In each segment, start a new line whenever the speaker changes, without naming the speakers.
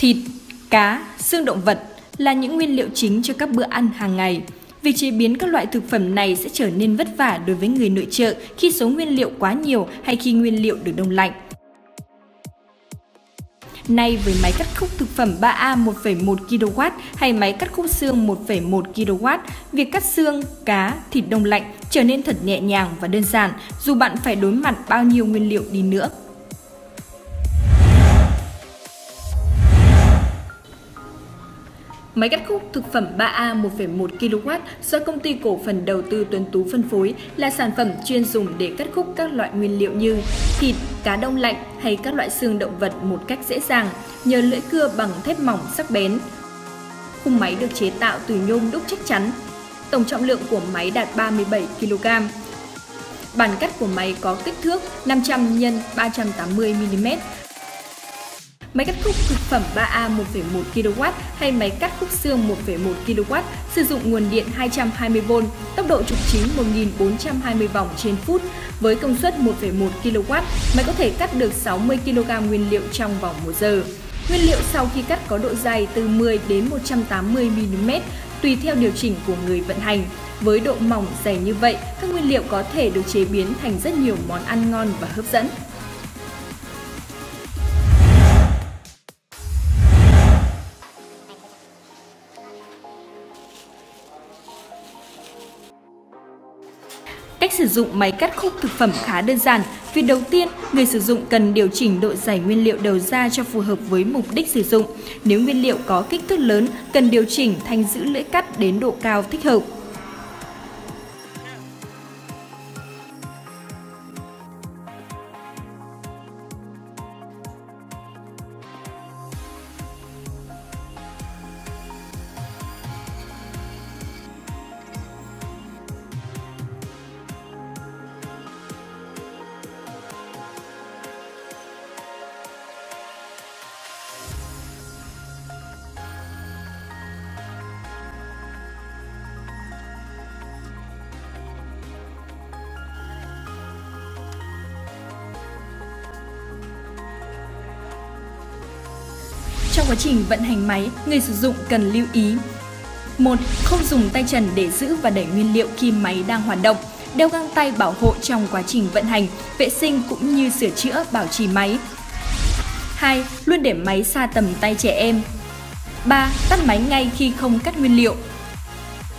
Thịt, cá, xương động vật là những nguyên liệu chính cho các bữa ăn hàng ngày. Việc chế biến các loại thực phẩm này sẽ trở nên vất vả đối với người nội trợ khi số nguyên liệu quá nhiều hay khi nguyên liệu được đông lạnh. Nay với máy cắt khúc thực phẩm 3A 1,1 kW hay máy cắt khúc xương 1,1 kW, việc cắt xương, cá, thịt đông lạnh trở nên thật nhẹ nhàng và đơn giản dù bạn phải đối mặt bao nhiêu nguyên liệu đi nữa. Máy cắt khúc thực phẩm 3A 1,1 kW do Công ty Cổ phần Đầu tư Tuấn Tú phân phối là sản phẩm chuyên dùng để cắt khúc các loại nguyên liệu như thịt, cá đông lạnh hay các loại xương động vật một cách dễ dàng nhờ lưỡi cưa bằng thép mỏng sắc bén. Khung máy được chế tạo từ nhôm đúc chắc chắn. Tổng trọng lượng của máy đạt 37 kg. Bàn cắt của máy có kích thước 500 x 380 mm. Máy cắt khúc thực phẩm 3A 1,1 kW hay máy cắt khúc xương 1,1 kW sử dụng nguồn điện 220V, tốc độ trục chính 1420 vòng trên phút. Với công suất 1,1 kW, máy có thể cắt được 60 kg nguyên liệu trong vòng 1 giờ. Nguyên liệu sau khi cắt có độ dày từ 10 đến 180 mm, tùy theo điều chỉnh của người vận hành. Với độ mỏng dày như vậy, các nguyên liệu có thể được chế biến thành rất nhiều món ăn ngon và hấp dẫn. Cách sử dụng máy cắt khúc thực phẩm khá đơn giản. Việc đầu tiên, người sử dụng cần điều chỉnh độ dày nguyên liệu đầu ra cho phù hợp với mục đích sử dụng. Nếu nguyên liệu có kích thước lớn, cần điều chỉnh thanh giữ lưỡi cắt đến độ cao thích hợp. Trong quá trình vận hành máy, người sử dụng cần lưu ý: 1. Không dùng tay trần để giữ và đẩy nguyên liệu khi máy đang hoạt động. Đeo găng tay bảo hộ trong quá trình vận hành, vệ sinh cũng như sửa chữa bảo trì máy. 2. Luôn để máy xa tầm tay trẻ em. 3. Tắt máy ngay khi không cắt nguyên liệu.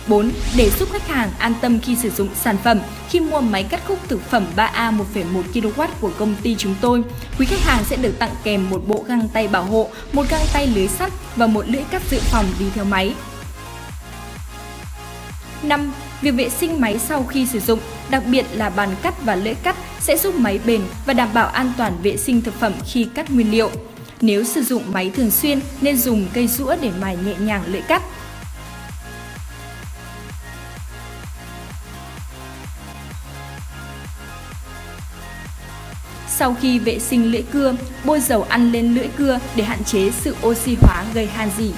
4. Để giúp khách hàng an tâm khi sử dụng sản phẩm, khi mua máy cắt khúc thực phẩm 3A 1,1 kW của công ty chúng tôi, quý khách hàng sẽ được tặng kèm một bộ găng tay bảo hộ, một găng tay lưới sắt và một lưỡi cắt dự phòng đi theo máy. 5. Việc vệ sinh máy sau khi sử dụng, đặc biệt là bàn cắt và lưỡi cắt sẽ giúp máy bền và đảm bảo an toàn vệ sinh thực phẩm khi cắt nguyên liệu. Nếu sử dụng máy thường xuyên nên dùng cây rũa để mài nhẹ nhàng lưỡi cắt. Sau khi vệ sinh lưỡi cưa, bôi dầu ăn lên lưỡi cưa để hạn chế sự oxy hóa gây han rỉ.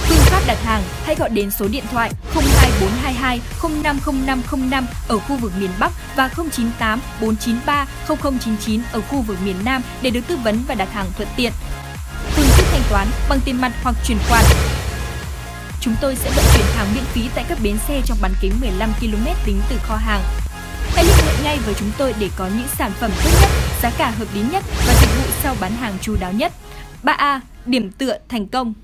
Phương pháp đặt hàng, hãy gọi đến số điện thoại 02422 050505 ở khu vực miền Bắc và 098 493 0099 ở khu vực miền Nam để được tư vấn và đặt hàng thuận tiện. Phương thức thanh toán bằng tiền mặt hoặc chuyển khoản. Chúng tôi sẽ vận chuyển hàng miễn phí tại các bến xe trong bán kính 15 km tính từ kho hàng. Hãy liên hệ ngay với chúng tôi để có những sản phẩm tốt nhất, giá cả hợp lý nhất và dịch vụ sau bán hàng chu đáo nhất. 3A, điểm tựa thành công.